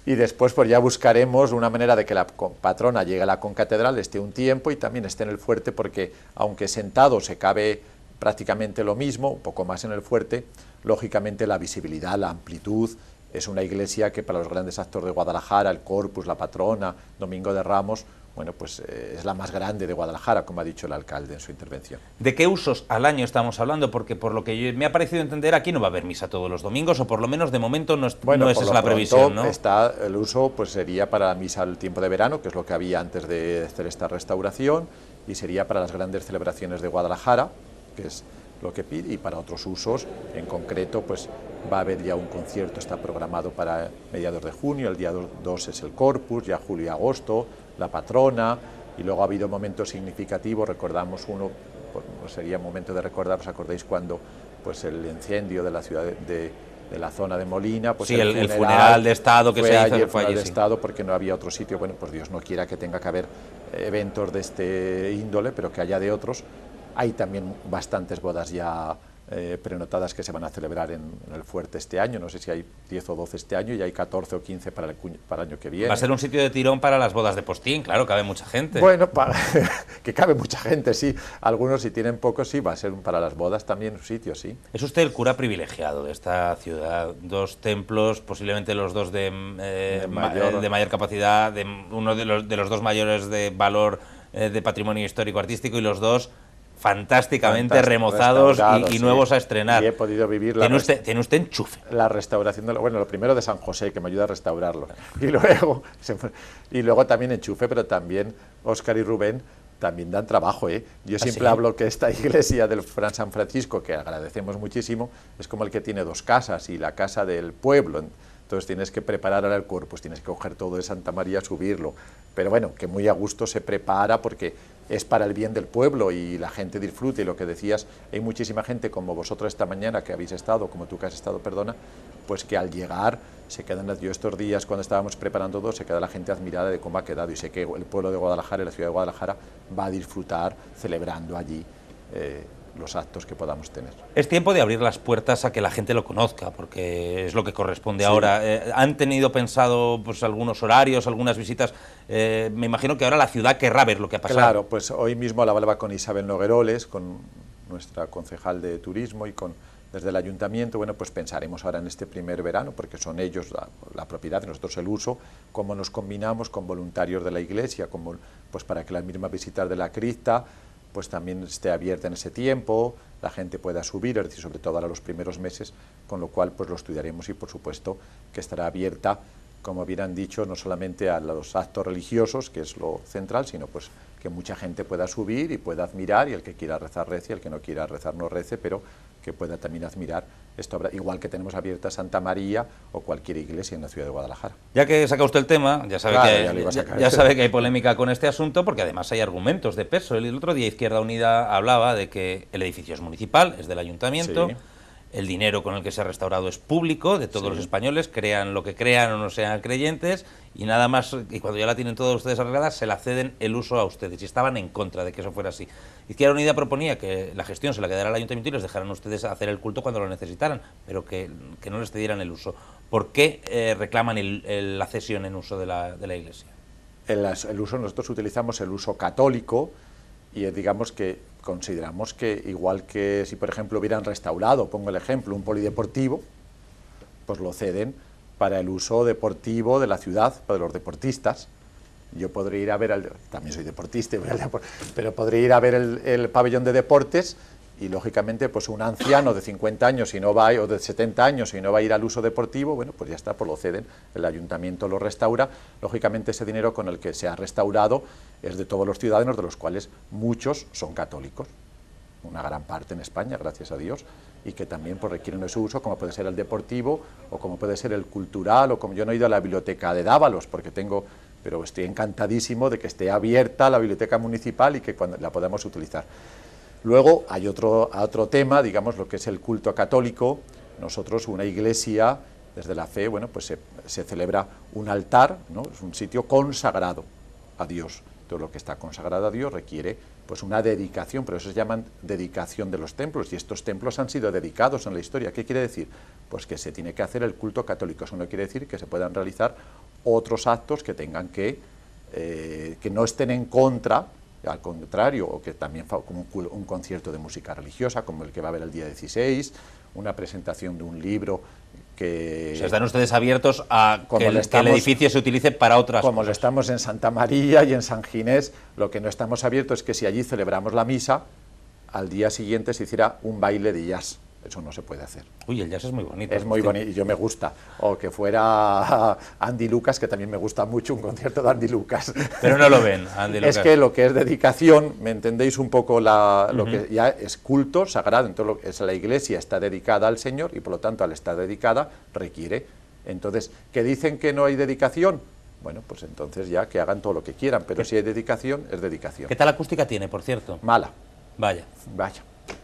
Y después pues ya buscaremos una manera de que la patrona llegue a la concatedral, esté un tiempo y también esté en el fuerte, porque aunque sentado se cabe prácticamente lo mismo, un poco más en el fuerte, lógicamente la visibilidad, la amplitud, es una iglesia que para los grandes actos de Guadalajara, el Corpus, la patrona, Domingo de Ramos, bueno, pues es la más grande de Guadalajara, como ha dicho el alcalde en su intervención. ¿De qué usos al año estamos hablando? Porque por lo que me ha parecido entender, aquí no va a haber misa todos los domingos, o por lo menos de momento no es esa la previsión, ¿no? El uso pues sería para la misa al tiempo de verano, que es lo que había antes de hacer esta restauración, y sería para las grandes celebraciones de Guadalajara, que es lo que pide, y para otros usos, en concreto, pues va a haber ya un concierto, está programado para mediados de junio, el día 2 es el Corpus, ya julio y agosto, la patrona, y luego ha habido momentos significativos, recordamos uno, pues sería momento de recordar, ¿os acordáis cuando pues el incendio de la ciudad de la zona de Molina? Pues sí, el funeral de Estado que se hizo, el funeral de Estado, porque no había otro sitio. Bueno, pues Dios no quiera que tenga que haber eventos de este índole, pero que haya de otros. Hay también bastantes bodas ya prenotadas que se van a celebrar en el fuerte este año, no sé si hay 10 o 12 este año, y hay 14 o 15 para el año que viene. Va a ser un sitio de tirón para las bodas de postín, claro, cabe mucha gente. Bueno, que cabe mucha gente, sí. Algunos, si tienen pocos, sí, va a ser para las bodas también un sitio, sí. Es usted el cura privilegiado de esta ciudad, 2 templos, posiblemente los 2 de mayor capacidad, uno de los 2 mayores de valor de patrimonio histórico-artístico, y los 2 fantásticamente remozados y nuevos a estrenar. Y he podido vivir ¿Tiene usted enchufe? La restauración, bueno, lo primero de San José, que me ayuda a restaurarlo, y luego también enchufe, pero también Óscar y Rubén también dan trabajo, ¿eh? Yo siempre hablo que esta iglesia del San Francisco, que agradecemos muchísimo, es como el que tiene 2 casas, y la casa del pueblo. Entonces tienes que preparar ahora el Corpus, tienes que coger todo de Santa María, subirlo. Pero bueno, que muy a gusto se prepara, porque es para el bien del pueblo y la gente disfrute. Y lo que decías, hay muchísima gente como vosotros esta mañana que habéis estado, como tú que has estado, perdona, pues que al llegar se quedan, yo estos días cuando estábamos preparando todo, se queda la gente admirada de cómo ha quedado, y sé que el pueblo de Guadalajara y la ciudad de Guadalajara va a disfrutar celebrando allí los actos que podamos tener. Es tiempo de abrir las puertas a que la gente lo conozca, porque es lo que corresponde Sí. ahora. ¿Han tenido pensado pues algunos horarios, algunas visitas? Me imagino que ahora la ciudad querrá ver lo que ha pasado. Claro, pues hoy mismo hablaba con Isabel Nogueroles, con nuestra concejal de turismo y desde el ayuntamiento. Bueno, pues pensaremos ahora en este primer verano, porque son ellos la propiedad y nosotros el uso, cómo nos combinamos con voluntarios de la iglesia, pues para que las mismas visitas de la cripta pues también esté abierta en ese tiempo, la gente pueda subir, es decir, sobre todo ahora los primeros meses, con lo cual pues lo estudiaremos y por supuesto que estará abierta, como bien han dicho, no solamente a los actos religiosos, que es lo central, sino pues que mucha gente pueda subir y pueda admirar, y el que quiera rezar rece, y el que no quiera rezar no rece, pero que pueda también admirar esta obra, igual que tenemos abierta Santa María o cualquier iglesia en la ciudad de Guadalajara. Ya que saca usted el tema, ya sabe, claro, ya sabe que hay polémica con este asunto, porque además hay argumentos de peso. El otro día Izquierda Unida hablaba de que el edificio es municipal, es del ayuntamiento, Sí. el dinero con el que se ha restaurado es público, de todos Sí. los españoles, crean lo que crean o no sean creyentes, y nada más, y cuando ya la tienen todos ustedes arreglada, se la ceden el uso a ustedes, y estaban en contra de que eso fuera así. Izquierda Unida proponía que la gestión se la quedara al ayuntamiento y les dejaran ustedes hacer el culto cuando lo necesitaran, pero que no les cedieran el uso. ¿Por qué reclaman la cesión en uso de la iglesia? El uso, nosotros utilizamos el uso católico y digamos que consideramos que igual que si por ejemplo hubieran restaurado, pongo el ejemplo, un polideportivo, pues lo ceden para el uso deportivo de la ciudad, para los deportistas. Yo podría ir a ver, también soy deportista, pero podría ir a ver el pabellón de deportes y lógicamente pues un anciano de 50 años y no va, o de 70 años y no va a ir al uso deportivo, bueno, pues ya está, pues lo ceden, el ayuntamiento lo restaura, lógicamente ese dinero con el que se ha restaurado es de todos los ciudadanos, de los cuales muchos son católicos, una gran parte en España, gracias a Dios, y que también pues requieren ese uso, como puede ser el deportivo, o como puede ser el cultural, o como yo no he ido a la biblioteca de Dávalos, pero estoy encantadísimo de que esté abierta la biblioteca municipal y que cuando la podamos utilizar. Luego hay otro tema, digamos, lo que es el culto católico. Nosotros, una iglesia, desde la fe, bueno, pues se celebra un altar, ¿no? Es un sitio consagrado a Dios. Todo lo que está consagrado a Dios requiere pues una dedicación, pero eso se llaman dedicación de los templos, y estos templos han sido dedicados en la historia. ¿Qué quiere decir? Pues que se tiene que hacer el culto católico. Eso no quiere decir que se puedan realizar otros actos que tengan que no estén en contra, al contrario, o que también como un concierto de música religiosa, como el que va a haber el día 16, una presentación de un libro que... O sea, están ustedes abiertos a que el edificio se utilice para otras como cosas. lo estamos en Santa María y en San Ginés, lo que no estamos abiertos es que si allí celebramos la misa, al día siguiente se hiciera un baile de jazz. Eso no se puede hacer. Uy, el jazz es muy bonito. Es muy bonito y yo me gusta. O que fuera Andy Lucas, que también me gusta mucho un concierto de Andy Lucas. Pero no lo ven, Andy Lucas. Es que lo que es dedicación, ¿me entendéis un poco lo que ya es culto sagrado? Entonces la iglesia está dedicada al Señor y por lo tanto al estar dedicada requiere. Entonces, ¿que dicen que no hay dedicación? Bueno, pues entonces ya que hagan todo lo que quieran, pero si hay dedicación, es dedicación. ¿Qué tal acústica tiene, por cierto? Mala. Vaya. Vaya.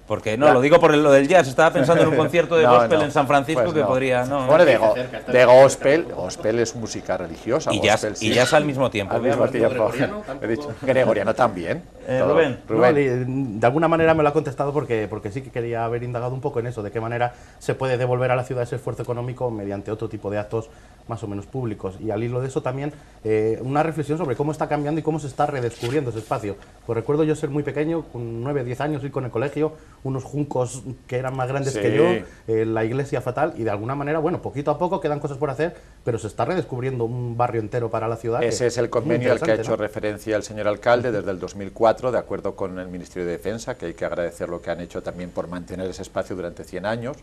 Porque no, lo digo por lo del jazz, estaba pensando en un concierto de gospel en San Francisco pues que podría... Bueno, de gospel es música religiosa. Y gospel, jazz al mismo tiempo. Al mismo tiempo. He dicho, gregoriano también. Rubén. No, de alguna manera me lo ha contestado porque sí que quería haber indagado un poco en eso, de qué manera se puede devolver a la ciudad ese esfuerzo económico mediante otro tipo de actos más o menos públicos. Y al hilo de eso también una reflexión sobre cómo está cambiando y cómo se está redescubriendo ese espacio. Pues recuerdo yo ser muy pequeño, con 9, 10 años, ir con el colegio, unos juncos que eran más grandes que yo, la iglesia fatal, y de alguna manera, bueno, poquito a poco quedan cosas por hacer, pero se está redescubriendo un barrio entero para la ciudad. Ese es el convenio al que ha hecho referencia el señor alcalde desde el 2004, de acuerdo con el Ministerio de Defensa, que hay que agradecer lo que han hecho también por mantener ese espacio durante 100 años,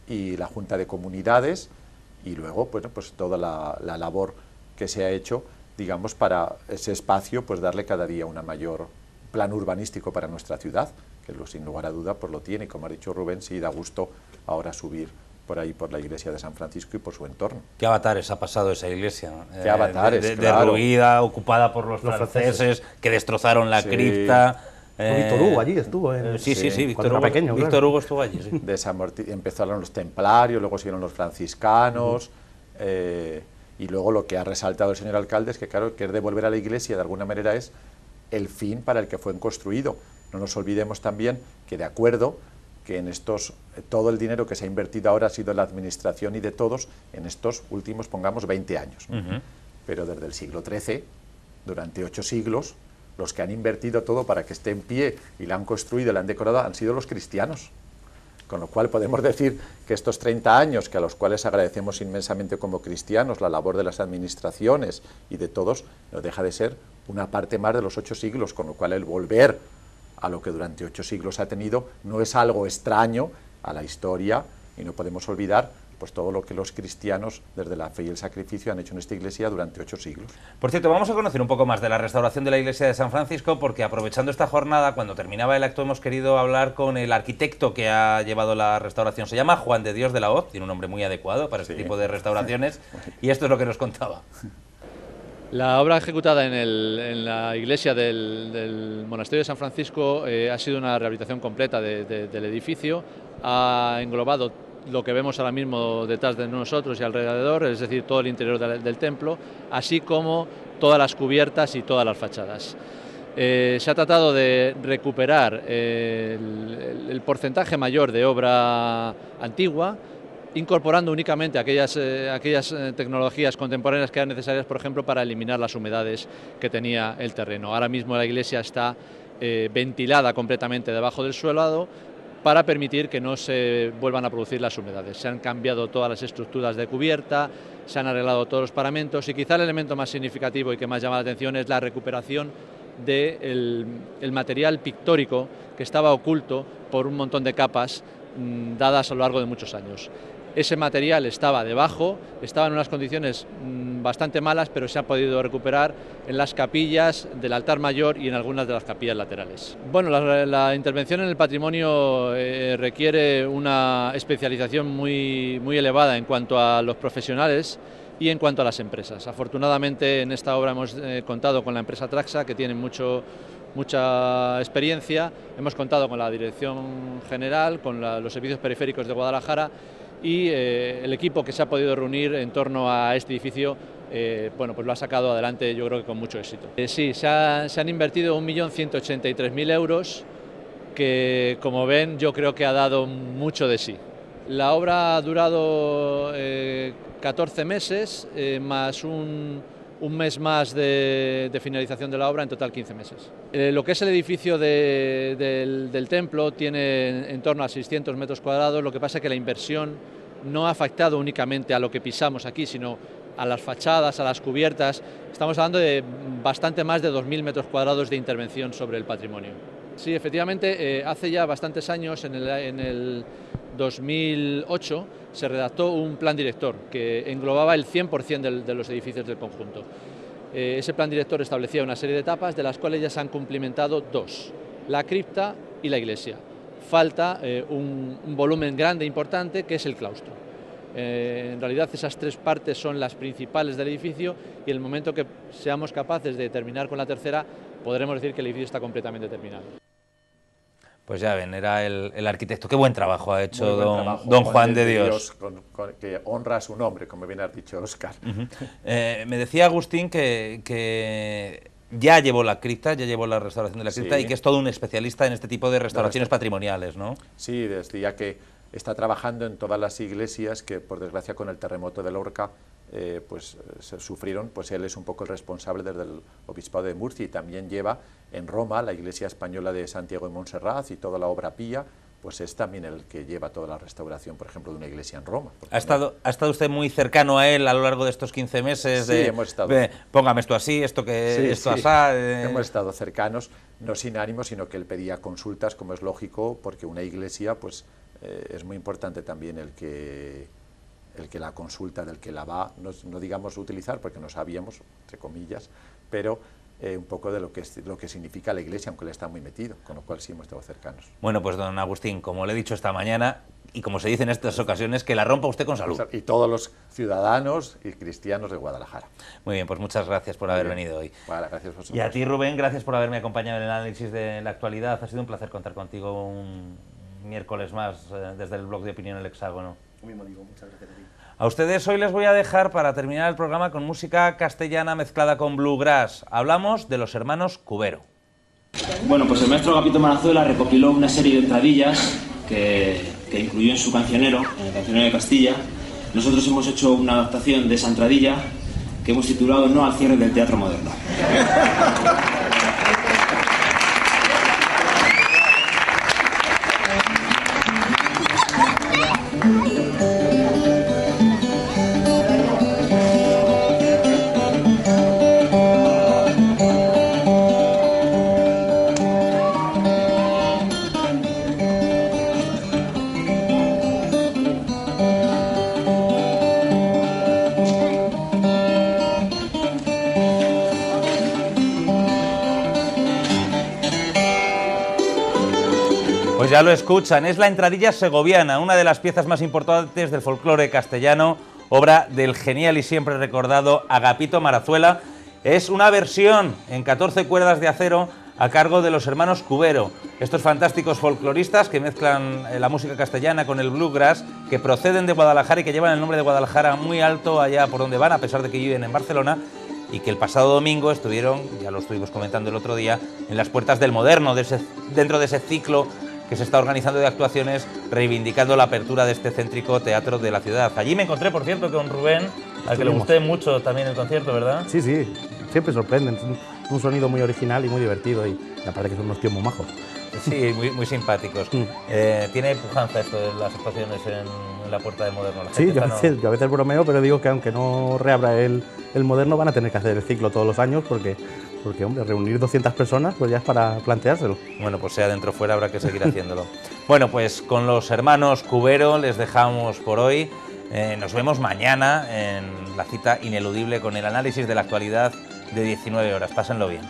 y la Junta de Comunidades, y luego, bueno, pues toda la labor que se ha hecho, digamos, para ese espacio, pues darle cada día una mayor plan urbanístico para nuestra ciudad, que sin lugar a duda pues lo tiene, y como ha dicho Rubén, sí da gusto ahora subir por ahí, por la iglesia de San Francisco y por su entorno. ¿Qué avatares ha pasado esa iglesia? ¿Qué avatares? Claro. Derruida, ocupada por los franceses, que destrozaron la cripta. Víctor Hugo allí estuvo. Sí, Víctor Hugo, pequeño, Víctor Hugo estuvo allí. Sí. Empezaron los templarios, luego siguieron los franciscanos, y luego lo que ha resaltado el señor alcalde es que, claro, que devolver a la iglesia de alguna manera es el fin para el que fue construido, No nos olvidemos también que, de acuerdo, que en todo el dinero que se ha invertido ahora ha sido de la administración y de todos en estos últimos, pongamos, 20 años. Pero desde el siglo XIII, durante 8 siglos, los que han invertido todo para que esté en pie y la han construido y la han decorado han sido los cristianos. Con lo cual podemos decir que estos 30 años, que a los cuales agradecemos inmensamente como cristianos la labor de las administraciones y de todos, no deja de ser una parte más de los 8 siglos, con lo cual el volver a lo que durante 8 siglos ha tenido no es algo extraño a la historia, y no podemos olvidar pues todo lo que los cristianos, desde la fe y el sacrificio, han hecho en esta iglesia durante 8 siglos. Por cierto, vamos a conocer un poco más de la restauración de la iglesia de San Francisco, porque aprovechando esta jornada, cuando terminaba el acto, hemos querido hablar con el arquitecto que ha llevado la restauración. Se llama Juan de Dios de la Hoz, tiene un nombre muy adecuado para este tipo de restauraciones, y esto es lo que nos contaba. La obra ejecutada en la iglesia del monasterio de San Francisco ha sido una rehabilitación completa del edificio, ha englobado lo que vemos ahora mismo detrás de nosotros y alrededor, es decir, todo el interior del templo, así como todas las cubiertas y todas las fachadas. Se ha tratado de recuperar el porcentaje mayor de obra antigua, incorporando únicamente aquellas tecnologías contemporáneas que eran necesarias, por ejemplo, para eliminar las humedades que tenía el terreno. Ahora mismo la iglesia está ventilada completamente debajo del suelo, para permitir que no se vuelvan a producir las humedades. Se han cambiado todas las estructuras de cubierta, se han arreglado todos los paramentos, y quizá el elemento más significativo y que más llama la atención es la recuperación del material pictórico que estaba oculto por un montón de capas dadas a lo largo de muchos años. Ese material estaba debajo, estaba en unas condiciones bastante malas, pero se ha podido recuperar en las capillas del altar mayor y en algunas de las capillas laterales. Bueno, la intervención en el patrimonio requiere una especialización muy elevada en cuanto a los profesionales y en cuanto a las empresas. Afortunadamente, en esta obra hemos contado con la empresa Traxa, que tiene mucha experiencia. Hemos contado con la Dirección General, con los servicios periféricos de Guadalajara, y el equipo que se ha podido reunir en torno a este edificio bueno, pues lo ha sacado adelante, yo creo que con mucho éxito. Sí, se han invertido 1.183.000 euros, que, como ven, yo creo que ha dado mucho de sí. La obra ha durado 14 meses, más un mes más de finalización de la obra, en total 15 meses. Lo que es el edificio del templo tiene en torno a 600 metros cuadrados, lo que pasa es que la inversión no ha afectado únicamente a lo que pisamos aquí, sino a las fachadas, a las cubiertas. Estamos hablando de bastante más de 2.000 metros cuadrados de intervención sobre el patrimonio. Sí, efectivamente, hace ya bastantes años, en el 2008, se redactó un plan director que englobaba el 100% de los edificios del conjunto. Ese plan director establecía una serie de etapas, de las cuales ya se han cumplimentado 2, la cripta y la iglesia. Falta un volumen grande e importante, que es el claustro. En realidad esas 3 partes son las principales del edificio, y en el momento que seamos capaces de terminar con la tercera, podremos decir que el edificio está completamente terminado. Pues ya ven, era el arquitecto. Qué buen trabajo ha hecho don Juan de Dios. Que honra su nombre, como bien has dicho, Óscar. Me decía Agustín que ya llevó la cripta, ya llevó la restauración de la cripta, sí, y que es todo un especialista en este tipo de restauraciones patrimoniales, ¿no? Sí, decía que está trabajando en todas las iglesias que, por desgracia, con el terremoto de Lorca se sufrieron. Pues él es un poco el responsable desde el Obispado de Murcia, y también lleva en Roma la iglesia española de Santiago de Montserrat y toda la obra pía. Pues es también el que lleva toda la restauración, por ejemplo, de una iglesia en Roma. ¿Ha estado usted muy cercano a él a lo largo de estos 15 meses? Sí, hemos estado. Póngame esto así, esto asá. Hemos estado cercanos, no sin ánimo, sino que él pedía consultas, como es lógico, porque una iglesia, pues es muy importante también el que la consulta, del que la va, no digamos utilizar, porque no sabíamos, entre comillas, pero un poco de lo que significa la iglesia, aunque él está muy metido, con lo cual sí hemos estado cercanos. Bueno, pues don Agustín, como le he dicho esta mañana, y como se dice en estas ocasiones, que la rompa usted con salud. Y todos los ciudadanos y cristianos de Guadalajara. Muy bien, pues muchas gracias por haber venido hoy. Vale, gracias a vosotros. Y a ti, Rubén, gracias por haberme acompañado en el análisis de la actualidad. Ha sido un placer contar contigo un miércoles más desde el blog de Opinión El Hexágono. Lo mismo digo, muchas gracias a ti. A ustedes hoy les voy a dejar, para terminar el programa, con música castellana mezclada con bluegrass. Hablamos de los hermanos Cubero. Bueno, pues el maestro Agapito Marazuela recopiló una serie de entradillas que incluyó en su cancionero, en el Cancionero de Castilla. Nosotros hemos hecho una adaptación de esa entradilla que hemos titulado No al cierre del teatro moderno. Pues ya lo escuchan, es la entradilla segoviana, una de las piezas más importantes del folclore castellano, obra del genial y siempre recordado Agapito Marazuela. Es una versión en 14 cuerdas de acero a cargo de los hermanos Cubero, estos fantásticos folcloristas que mezclan la música castellana con el bluegrass, que proceden de Guadalajara y que llevan el nombre de Guadalajara muy alto allá por donde van, a pesar de que viven en Barcelona, y que el pasado domingo estuvieron, ya lo estuvimos comentando el otro día, en las puertas del Moderno, dentro de ese ciclo que se está organizando de actuaciones reivindicando la apertura de este céntrico teatro de la ciudad. Allí me encontré, por cierto, con Rubén, al que le gusté mucho también el concierto, ¿verdad? Sí, sí, siempre sorprenden, un sonido muy original y muy divertido, y aparte que son unos tíos muy majos. Sí, muy simpáticos. ¿Tiene pujanza esto de las actuaciones en la puerta del Moderno? Sí, yo a veces bromeo, pero digo que aunque no reabra el Moderno, van a tener que hacer el ciclo todos los años, porque hombre, reunir 200 personas pues ya es para planteárselo. Bueno, pues sea dentro o fuera, habrá que seguir haciéndolo. Bueno, pues con los hermanos Cubero les dejamos por hoy. Nos vemos mañana en la cita ineludible con el análisis de la actualidad de 19 horas. Pásenlo bien.